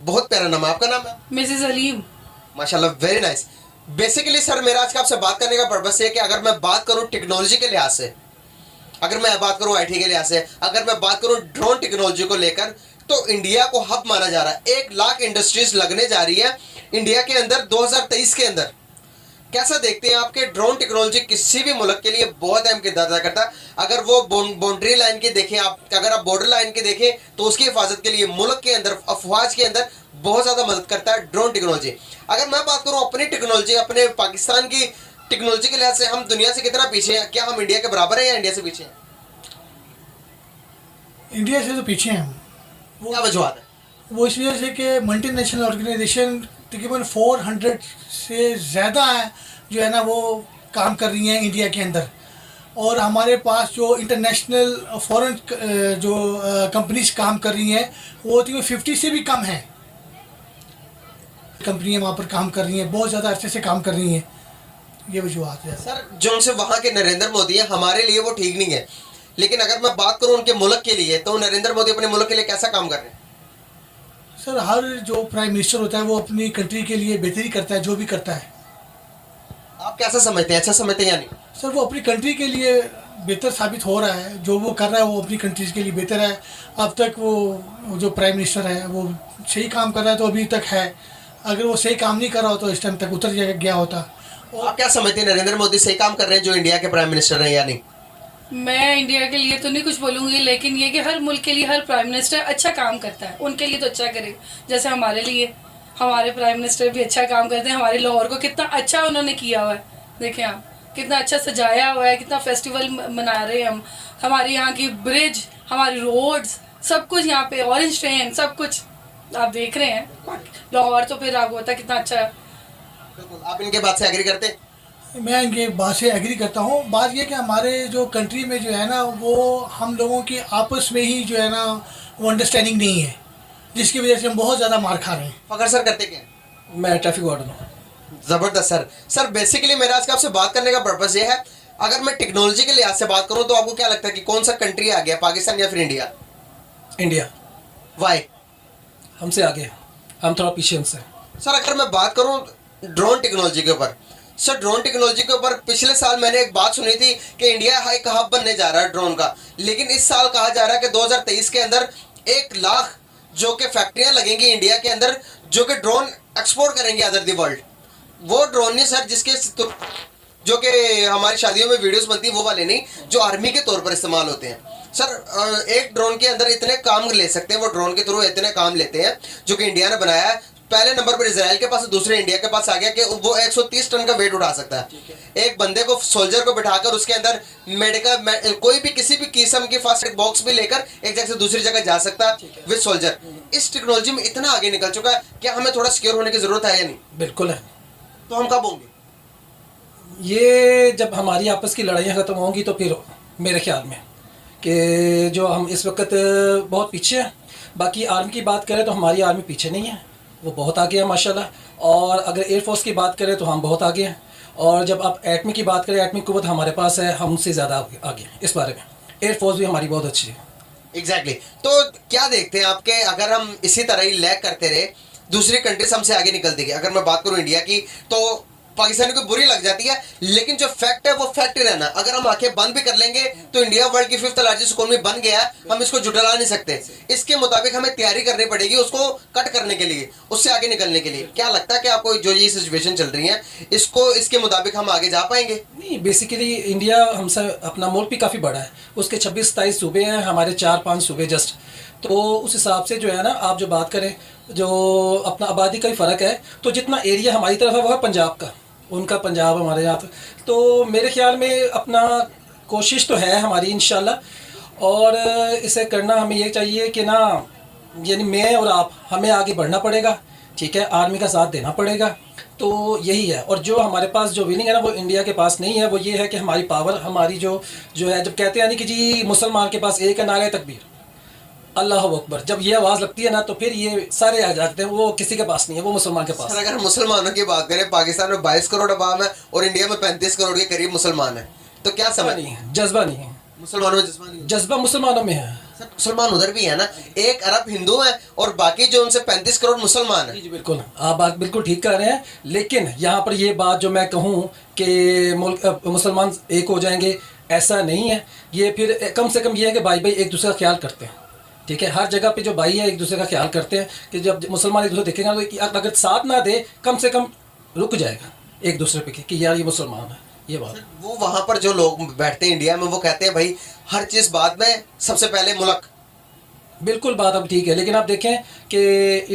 बहुत प्यारा नाम है, आपका नाम है? मिसेस अलीम। माशाल्लाह, वेरी नाइस। बेसिकली सर, मेरा आज का आपसे बात करने का पर्पस है कि अगर मैं बात करूं टेक्नोलॉजी के लिहाज से, अगर मैं बात करूं आईटी के लिहाज से, अगर मैं बात करूं ड्रोन टेक्नोलॉजी को लेकर, तो इंडिया को हब माना जा रहा है। 1 लाख इंडस्ट्रीज लगने जा रही है इंडिया के अंदर 2023 के अंदर। कैसा देखते हैं आपके ड्रोन टेक्नोलॉजी किसी भी मुल्क के लिए बहुत अहम किरदार अदा करता है। अगर वो बाउंड्री लाइन के देखें आप, अगर आप बॉर्डर लाइन के देखें, तो उसकी हिफाजत के लिए मुल्क के अंदर, अफवाज के अंदर बहुत ज़्यादा मदद करता है ड्रोन टेक्नोलॉजी। अगर मैं बात करूं अपनी टेक्नोलॉजी, अपने पाकिस्तान की टेक्नोलॉजी के लिहाज से हम दुनिया से कितना पीछे हैं? क्या हम इंडिया के बराबर हैं या इंडिया से पीछे हैं? इंडिया से तो पीछे हैं हम। क्या वजूहत है? वो इस वजह से कि मल्टीनेशनल ऑर्गेनाइजेशन तकरीबन 400 से ज़्यादा है जो है ना वो काम कर रही हैं इंडिया के अंदर, और हमारे पास जो इंटरनेशनल फॉरेन जो कंपनीज काम कर रही हैं वो तकरीबन 50 से भी कम हैं। कंपनियां वहाँ पर काम कर रही हैं, बहुत ज़्यादा अरसे से काम कर रही हैं। ये वजूहत है सर। जो उनसे वहाँ के नरेंद्र मोदी है, हमारे लिए वो ठीक नहीं है, लेकिन अगर मैं बात करूं उनके मुल्क के लिए, तो नरेंद्र मोदी अपने मुल्क के लिए कैसा काम कर रहे हैं? सर, हर जो प्राइम मिनिस्टर होता है वो अपनी कंट्री के लिए बेहतरी करता है, जो भी करता है। आप कैसा समझते हैं, अच्छा समझते हैं या नहीं? सर, वो अपनी कंट्री के लिए बेहतर साबित हो रहा है, जो वो कर रहा है वो अपनी कंट्रीज़ के लिए बेहतर है। अब तक वो जो प्राइम मिनिस्टर है वो सही काम कर रहा है तो अभी तक है। अगर वो सही काम नहीं कर रहा हो तो इस टाइम तक उतर गया होता। आप क्या समझते हैं, नरेंद्र मोदी सही काम कर रहे हैं जो इंडिया के प्राइम मिनिस्टर हैं या नहीं? मैं इंडिया के लिए तो नहीं कुछ बोलूँगी, लेकिन ये कि हर मुल्क के लिए हर प्राइम मिनिस्टर अच्छा काम करता है, उनके लिए तो अच्छा करे। जैसे हमारे लिए हमारे प्राइम मिनिस्टर भी अच्छा काम करते हैं। हमारे लाहौर को कितना अच्छा उन्होंने किया हुआ है, देखें आप, कितना अच्छा सजाया हुआ है, कितना फेस्टिवल मना रहे हैं हम। हमारे यहाँ की ब्रिज, हमारी रोड्स, सब कुछ यहाँ पे, ऑरेंज ट्रेन, सब कुछ आप देख रहे हैं। लाहौर तो फिर आपको पता कितना अच्छा है। आप इनके बात से एग्री करते हैं? मैं इनके बात से एग्री करता हूँ। बात ये कि हमारे जो कंट्री में जो है ना वो हम लोगों की आपस में ही जो है ना वो अंडरस्टैंडिंग नहीं है, जिसकी वजह से हम बहुत ज़्यादा मार खा रहे हैं। फखर सर करते क्या हैं? मैं ट्रैफिक वार्डन हूँ। जबरदस्त सर। सर बेसिकली मेरा आज का आपसे बात करने का पर्पस ये है, अगर मैं टेक्नोलॉजी के लिहाज से बात करूं तो आपको क्या लगता है कि कौन सा कंट्री आ गया, पाकिस्तान या फिर इंडिया? India Y? हमसे आगे, हम थोड़ा पीछे हमसे। सर अगर मैं बात करूं ड्रोन टेक्नोलॉजी के ऊपर, सर ड्रोन टेक्नोलॉजी के ऊपर पिछले साल मैंने एक बात सुनी थी कि इंडिया एक हब बनने जा रहा है ड्रोन का, लेकिन इस साल कहा जा रहा है कि 2023 के अंदर 1 लाख जो कि फैक्ट्रियां लगेंगी इंडिया के अंदर जो कि ड्रोन एक्सपोर्ट करेंगे अदर दी वर्ल्ड। वो ड्रोन नहीं सर जिसके जो कि हमारी शादियों में वीडियोस बनती है वो वाले नहीं, जो आर्मी के तौर पर इस्तेमाल होते हैं। सर एक ड्रोन के अंदर इतने काम ले सकते हैं, वो ड्रोन के थ्रू इतने काम लेते हैं जो कि इंडिया ने बनाया है। पहले नंबर पर इजराइल के पास, दूसरे इंडिया के पास आ गया कि वो 130 टन का वेट उठा सकता है। एक बंदे को, सोल्जर को बिठाकर उसके अंदर मेडिकल कोई भी किसी भी किस्म की फास्ट बॉक्स भी लेकर एक जगह से दूसरी जगह जा सकता है विद सोल्जर। इस टेक्नोलॉजी में इतना आगे निकल चुका है, क्या हमें थोड़ा सिक्योर होने की जरूरत है या नहीं? बिल्कुल है। तो हम कब होंगे? ये जब हमारी आपस की लड़ाइयाँ ख़त्म होंगी तो फिर मेरे ख्याल में कि जो हम इस वक्त बहुत पीछे हैं। बाकी आर्मी की बात करें तो हमारी आर्मी पीछे नहीं है, वो बहुत आगे है माशाल्लाह। और अगर एयरफोर्स की बात करें तो हम बहुत आगे हैं। और जब आप एटमी की बात करें, एटमी कुव्वत हमारे पास है, हम उनसे ज़्यादा आगे हैं इस बारे में। एयरफोर्स भी हमारी बहुत अच्छी है। एग्जैक्टली तो क्या देखते हैं आपके, अगर हम इसी तरह ही लैग करते रहे दूसरी कंट्रीज हमसे आगे निकल देगी। अगर मैं बात करूं इंडिया की तो पाकिस्तान को बुरी लग जाती है, लेकिन जो फैक्ट है वो फैक्ट ही रहना। अगर हम आंखें बंद भी कर लेंगे तो इंडिया वर्ल्ड की 5th लार्जेस्ट इकोनॉमी बन गया है, हम इसको जुटला नहीं सकते। इसके मुताबिक हमें तैयारी करनी पड़ेगी उसको कट करने के लिए, उससे आगे निकलने के लिए। क्या लगता है कि आपको जो ये सिचुएशन चल रही है इसको, इसके मुताबिक हम आगे जा पाएंगे? नहीं, बेसिकली इंडिया हमसे, अपना मुल्क भी काफ़ी बड़ा है, उसके 26-27 सूबे हैं, हमारे 4-5 सूबे जस्ट। तो उस हिसाब से जो है ना, आप जो बात करें, जो अपना आबादी का ही फ़र्क है, तो जितना एरिया हमारी तरफ है वो है पंजाब का, उनका पंजाब हमारे यहाँ। तो मेरे ख्याल में अपना कोशिश तो है हमारी इंशाल्लाह, और इसे करना हमें ये चाहिए कि ना, यानी मैं और आप, हमें आगे बढ़ना पड़ेगा, ठीक है, आर्मी का साथ देना पड़ेगा। तो यही है। और जो हमारे पास जो विनिंग है ना वो इंडिया के पास नहीं है, वो ये है कि हमारी पावर, हमारी जो है, जब कहते हैं ना कि जी मुसलमान के पास एक है नारे तकबीर, अल्लाह अकबर, जब ये आवाज़ लगती है ना तो फिर ये सारे आ जाते हैं, वो किसी के पास नहीं है, वो मुसलमान के पास। सर अगर मुसलमानों की बात करें, पाकिस्तान में 22 करोड़ आबाद है और इंडिया में 35 करोड़ के करीब मुसलमान है, तो क्या समझ नहीं है, जज्बा नहीं है, मुसलमानों में जज्बा नहीं है? जज्बा मुसलमानों में है। सर मुसलमान उधर भी है ना, 1 अरब हिंदू हैं और बाकी जो उनसे 35 करोड़ मुसलमान हैं। जी जी बिल्कुल, आप बात बिल्कुल ठीक कर रहे हैं। लेकिन यहाँ पर ये बात जो मैं कहूँ कि मुल्क मुसलमान एक हो जाएंगे, ऐसा नहीं है। ये फिर कम से कम ये है कि भाई भाई एक दूसरे का ख्याल करते हैं, ठीक है। हर जगह पे जो भाई है एक दूसरे का ख्याल करते हैं कि जब मुसलमान एक दूसरे देखेंगे तो अगर साथ ना दे कम से कम रुक जाएगा एक दूसरे पे कि यार ये मुसलमान है, ये बात। वो वहां पर जो लोग बैठते हैं इंडिया में, वो कहते हैं भाई हर चीज बाद में, सबसे पहले मुल्क। बिल्कुल बात अब ठीक है, लेकिन आप देखें कि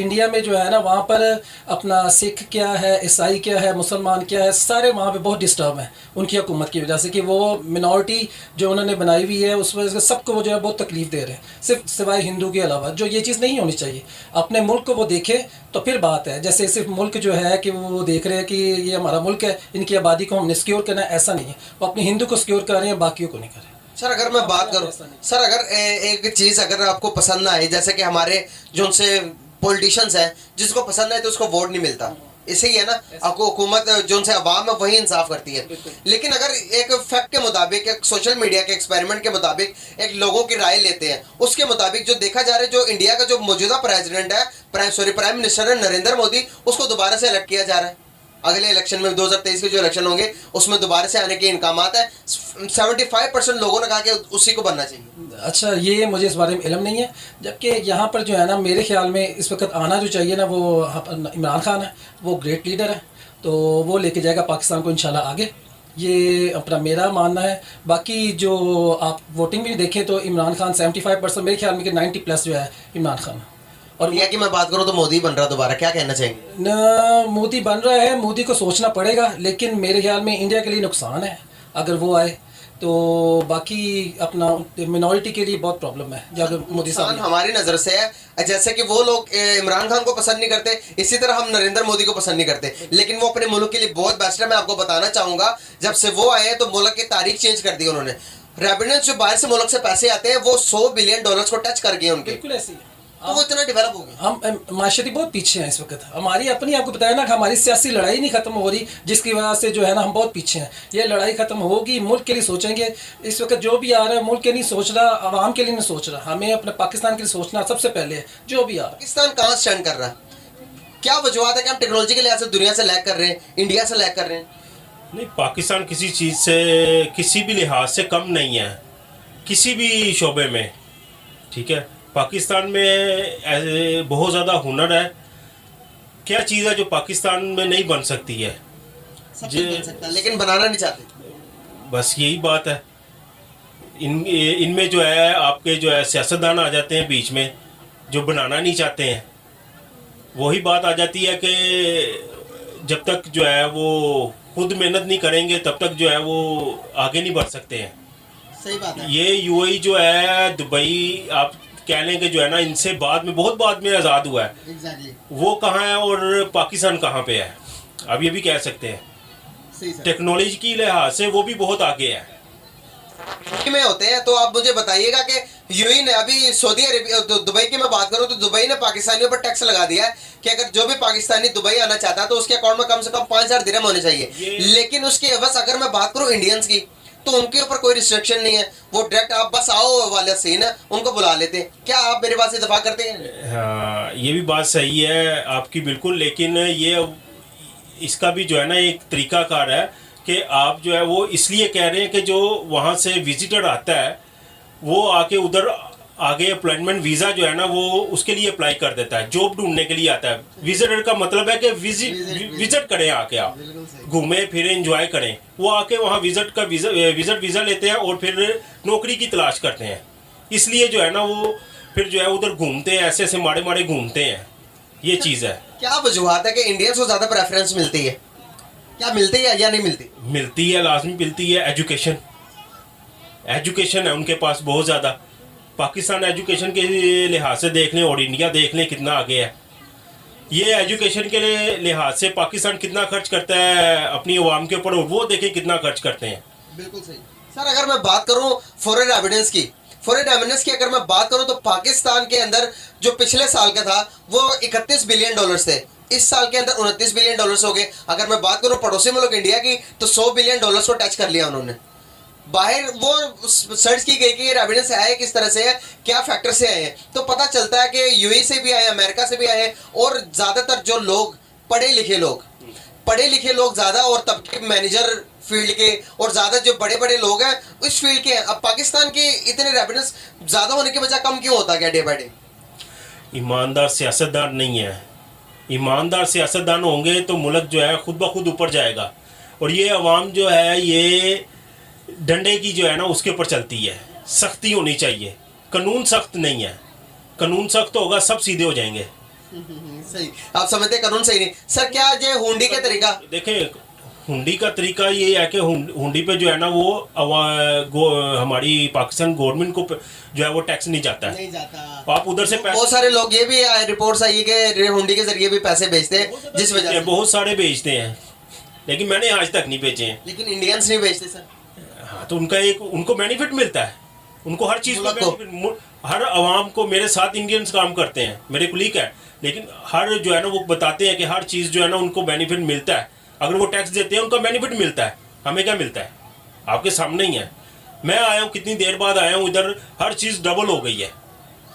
इंडिया में जो है ना वहाँ पर अपना सिख क्या है, ईसाई क्या है, मुसलमान क्या है, सारे वहाँ पे बहुत डिस्टर्ब हैं उनकी हुकूमत की वजह से कि वो मिनॉरिटी जो उन्होंने बनाई हुई है उस वजह से सबको वो जो है बहुत तकलीफ दे रहे हैं, सिर्फ सिवाय हिंदू के अलावा। जो ये चीज़ नहीं होनी चाहिए। अपने मुल्क को वो देखें तो फिर बात है। जैसे सिर्फ मुल्क जो है कि वो देख रहे हैं कि ये हमारा मुल्क है, इनकी आबादी को हमने सिक्योर करना है, ऐसा नहीं है। वो अपने हिंदू को सिक्योर कर रहे हैं, बाकियों को नहीं कर रहे। सर अगर मैं बात करूं, सर अगर एक चीज़ अगर आपको पसंद ना आई, जैसे कि हमारे जो उनसे पॉलिटिशियंस हैं, जिसको पसंद आए तो उसको वोट नहीं मिलता, इसे ही है ना, आपको हुकूमत जो उनसे अवाम है वही इंसाफ करती है। लेकिन अगर एक फैक्ट के मुताबिक, एक सोशल मीडिया के एक्सपेरिमेंट के मुताबिक, एक लोगों की राय लेते हैं, उसके मुताबिक जो देखा जा रहा है, जो इंडिया का जो मौजूदा प्रेसिडेंट है, प्राइम मिनिस्टर है नरेंद्र मोदी, उसको दोबारा से इलेक्ट किया जा रहा है। अगले इलेक्शन में 2023 के जो इलेक्शन होंगे उसमें दोबारा से आने के इनकामात है। 75% लोगों ने कहा कि उसी को बनना चाहिए। अच्छा, ये मुझे इस बारे में इल्म नहीं है। जबकि यहाँ पर जो है ना मेरे ख्याल में इस वक्त आना जो चाहिए ना वो इमरान खान है, वो ग्रेट लीडर है, तो वो लेके जाएगा पाकिस्तान को इंशाल्लाह आगे। ये अपना मेरा मानना है। बाकी जो आप वोटिंग भी देखें तो इमरान खान 75%, मेरे ख्याल में कि 90+ जो है इमरान खान। और इंडिया की मैं बात करूं तो मोदी बन रहा दोबारा, क्या कहना चाहेंगे? न मोदी बन रहा है, मोदी को सोचना पड़ेगा, लेकिन मेरे ख्याल में इंडिया के लिए नुकसान है अगर वो आए तो। बाकी अपना मिनॉरिटी के लिए बहुत प्रॉब्लम है जब मोदी साहब। हमारी नज़र से है जैसे कि वो लोग इमरान खान को पसंद नहीं करते, इसी तरह हम नरेंद्र मोदी को पसंद नहीं करते, लेकिन वो अपने मुल्क के लिए बहुत बेस्ट है। मैं आपको बताना चाहूँगा, जब से वो आए तो मुल्क की तारीख चेंज कर दी उन्होंने। रेमिटेंस जो बाहर से मुल्क से पैसे आते हैं वो $100 बिलियन को टच कर गए उनके, बिल्कुल ऐसी है। तो वो इतना डेवलप हो गया। हम माशरती बहुत पीछे हैं इस वक्त। हमारी अपनी, आपको बताया ना कि हमारी सियासी लड़ाई नहीं ख़त्म हो रही, जिसकी वजह से जो है ना हम बहुत पीछे हैं। ये लड़ाई ख़त्म होगी, मुल्क के लिए सोचेंगे। इस वक्त जो भी आ रहा है मुल्क के लिए सोच रहा, आवाम के लिए नहीं सोच रहा। हमें अपने पाकिस्तान के लिए सोचना सबसे पहले है। जो भी आ रहा है, पाकिस्तान कहाँ स्टैंड कर रहा है? क्या वजूहत है कि हम टेक्नोलॉजी के लिहाज से दुनिया से लैग कर रहे हैं, इंडिया से लैग कर रहे हैं? नहीं, पाकिस्तान किसी चीज़ से, किसी भी लिहाज से कम नहीं है, किसी भी शोबे में, ठीक है। पाकिस्तान में बहुत ज़्यादा हुनर है। क्या चीज़ है जो पाकिस्तान में नहीं बन सकती है? बन सकता है, लेकिन बनाना नहीं चाहते। बस यही बात है। इनमें जो है आपके जो है सियासतदान आ जाते हैं बीच में, जो बनाना नहीं चाहते हैं। वही बात आ जाती है कि जब तक जो है वो खुद मेहनत नहीं करेंगे तब तक जो है वो आगे नहीं बढ़ सकते हैं। सही बात है। ये यूएई जो है, दुबई, आप कह लें कि जो है ना इनसे बाद में, बहुत बाद में आज़ाद हुआ है। एग्जैक्टली। वो कहाँ है और पाकिस्तान कहाँ पे है, अब ये भी कह सकते हैं। सही सर। टेक्नोलॉजी की लिहाज से वो भी बहुत आगे है। में होते हैं तो आप मुझे बताइएगा कि यूएई ने अभी सऊदी अरेबिया, दुबई की मैं बात करूं तो दुबई ने पाकिस्तानियों पर टैक्स लगा दिया है कि अगर जो भी पाकिस्तानी दुबई आना चाहता है तो उसके अकाउंट में कम से कम 5,000 दिरहम होने चाहिए। लेकिन उसके एवज अगर मैं बात करूं इंडियंस की, तो उनके ऊपर कोई रिस्ट्रिक्शन नहीं है। वो डायरेक्ट आप बस आओ वाला सीन है, उनको बुला लेते हैं। क्या आप मेरे बात से इत्तेफाक करते हैं? हाँ, ये भी बात सही है आपकी बिल्कुल। लेकिन ये इसका भी जो है ना एक तरीकाकार है कि आप जो है वो इसलिए कह रहे हैं कि जो वहाँ से विजिटर आता है वो आके उधर आगे अपॉइंटमेंट वीज़ा जो है ना वो उसके लिए अप्लाई कर देता है, जॉब ढूंढने के लिए आता है। विजिटर का मतलब है कि विजिट करें, आके आप घूमें फिरें, एंजॉय करें। वो आके वहाँ विजिट वीज़ा लेते हैं और फिर नौकरी की तलाश करते हैं। इसलिए जो है ना वो फिर जो है उधर घूमते हैं, ऐसे ऐसे माड़े माड़े घूमते हैं। ये चीज़ है। क्या वजूहत है कि इंडियंस को ज़्यादा प्रेफरेंस मिलती है? क्या मिलती है या नहीं मिलती? मिलती है, लाजमी मिलती है। एजुकेशन है उनके पास बहुत ज़्यादा। पाकिस्तान एजुकेशन के लिहाज से देख लें और इंडिया देख लें कितना आगे है। ये एजुकेशन के लिहाज से पाकिस्तान कितना खर्च करता है अपनी आवाम के ऊपर, और वो देखें कितना खर्च करते हैं। बिल्कुल सही सर। अगर मैं बात करूं फॉरेन एविडेंस की अगर मैं बात करूं तो पाकिस्तान के अंदर जो पिछले साल का था वो $31 बिलियन थे। इस साल के अंदर $29 बिलियन हो गए। अगर मैं बात करूं पड़ोसी मुल्क इंडिया की तो $100 बिलियन को टच कर लिया उन्होंने। बाहर वो सर्च की गई कि ये रेमिटेंस आए किस तरह से है, क्या फैक्टर से आए हैं, तो पता चलता है कि यूएई से भी आए, अमेरिका से भी आए हैं, और ज़्यादातर जो लोग पढ़े लिखे लोग ज़्यादा, और तबके मैनेजर फील्ड के, और ज़्यादा जो बड़े बड़े लोग हैं इस फील्ड के हैं। अब पाकिस्तान के इतने रेमिटेंस ज़्यादा होने के बजाय कम क्यों होता गया डे बाय डे? ईमानदार सियासतदान नहीं है। ईमानदार सियासतदान होंगे तो मुल्क जो है खुद ब खुद ऊपर जाएगा, और ये अवाम जो है ये डंडे की जो है ना उसके ऊपर चलती है। सख्ती होनी चाहिए, कानून सख्त नहीं है। कानून सख्त होगा सब सीधे हो जाएंगे। सही, आप समझते हैं कानून सही नहीं। सर क्या ये हुंडी के तरीका? देखें, हुंडी का तरीका ये है कि हुंडी पे जो है ना वो हमारी पाकिस्तान गवर्नमेंट को जो है वो टैक्स नहीं जाता है। नहीं जाता। आप उधर से बहुत सारे लोग, ये भी रिपोर्ट्स आई है कि हुंडी के जरिए भी पैसे भेजते हैं, जिस वजह से बहुत सारे बेचते हैं, लेकिन मैंने आज तक नहीं बेचे हैं। लेकिन इंडियंस नहीं बेचते सर। हाँ, तो उनको बेनिफिट मिलता है, उनको हर चीज़ का benefit, हर आवाम को। मेरे साथ इंडियंस काम करते हैं, मेरे कुलीग है, लेकिन हर जो है ना वो बताते हैं कि हर चीज़ जो है ना उनको बेनिफिट मिलता है। अगर वो टैक्स देते हैं उनका बेनिफिट मिलता है। हमें क्या मिलता है? आपके सामने ही है। मैं आया हूँ, कितनी देर बाद आया हूँ इधर, हर चीज़ डबल हो गई है।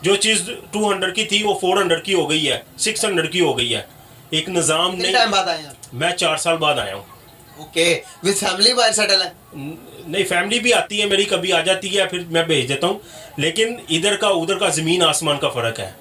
जो चीज़ 200 की थी वो 400 की हो गई है, 600 की हो गई है। एक निज़ाम नहीं। टाइम बाद आए आप? मैं 4 साल बाद आया हूँ। ओके, विद फैमिली बाहर सेटल है? नहीं, फैमिली भी आती है मेरी, कभी आ जाती है, फिर मैं भेज देता हूँ, लेकिन इधर का उधर का ज़मीन आसमान का फ़र्क है।